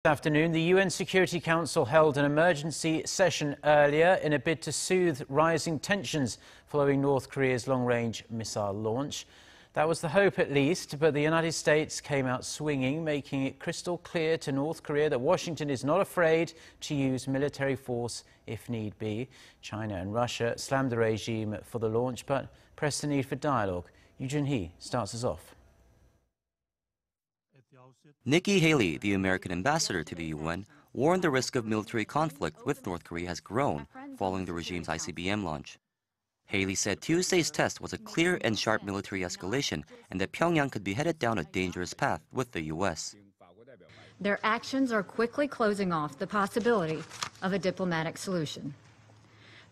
This afternoon, the UN Security Council held an emergency session earlier in a bid to soothe rising tensions following North Korea's long-range missile launch. That was the hope, at least, but the United States came out swinging, making it crystal clear to North Korea that Washington is not afraid to use military force if need be. China and Russia slammed the regime for the launch, but pressed the need for dialogue. Joonhee starts us off. Nikki Haley, the American ambassador to the UN, warned the risk of military conflict with North Korea has grown following the regime's ICBM launch. Haley said Tuesday's test was a clear and sharp military escalation and that Pyongyang could be headed down a dangerous path with the U.S. Their actions are quickly closing off the possibility of a diplomatic solution.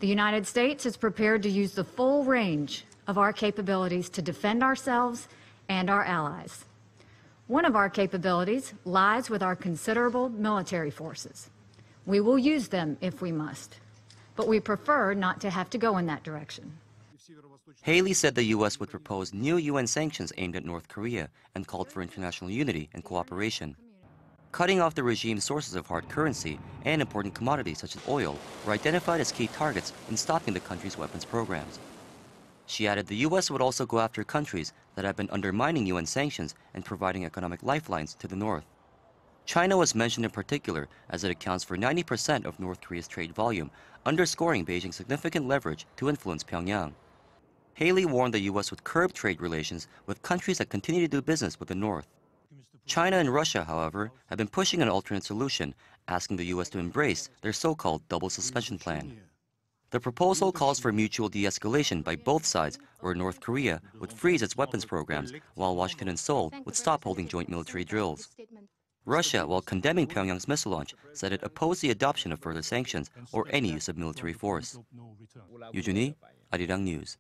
The United States is prepared to use the full range of our capabilities to defend ourselves and our allies. One of our capabilities lies with our considerable military forces. We will use them if we must, but we prefer not to have to go in that direction. Haley said the U.S. would propose new UN sanctions aimed at North Korea and called for international unity and cooperation. Cutting off the regime's sources of hard currency and important commodities such as oil were identified as key targets in stopping the country's weapons programs. She added the U.S. would also go after countries that have been undermining UN sanctions and providing economic lifelines to the north. China was mentioned in particular as it accounts for 90% of North Korea's trade volume, underscoring Beijing's significant leverage to influence Pyongyang. Haley warned the U.S. would curb trade relations with countries that continue to do business with the north. China and Russia, however, have been pushing an alternate solution, asking the U.S. to embrace their so-called double suspension plan. The proposal calls for mutual de-escalation by both sides, where North Korea would freeze its weapons programs, while Washington and Seoul would stop holding joint military drills. Russia, while condemning Pyongyang's missile launch, said it opposed the adoption of further sanctions or any use of military force. Joonhee, Arirang News.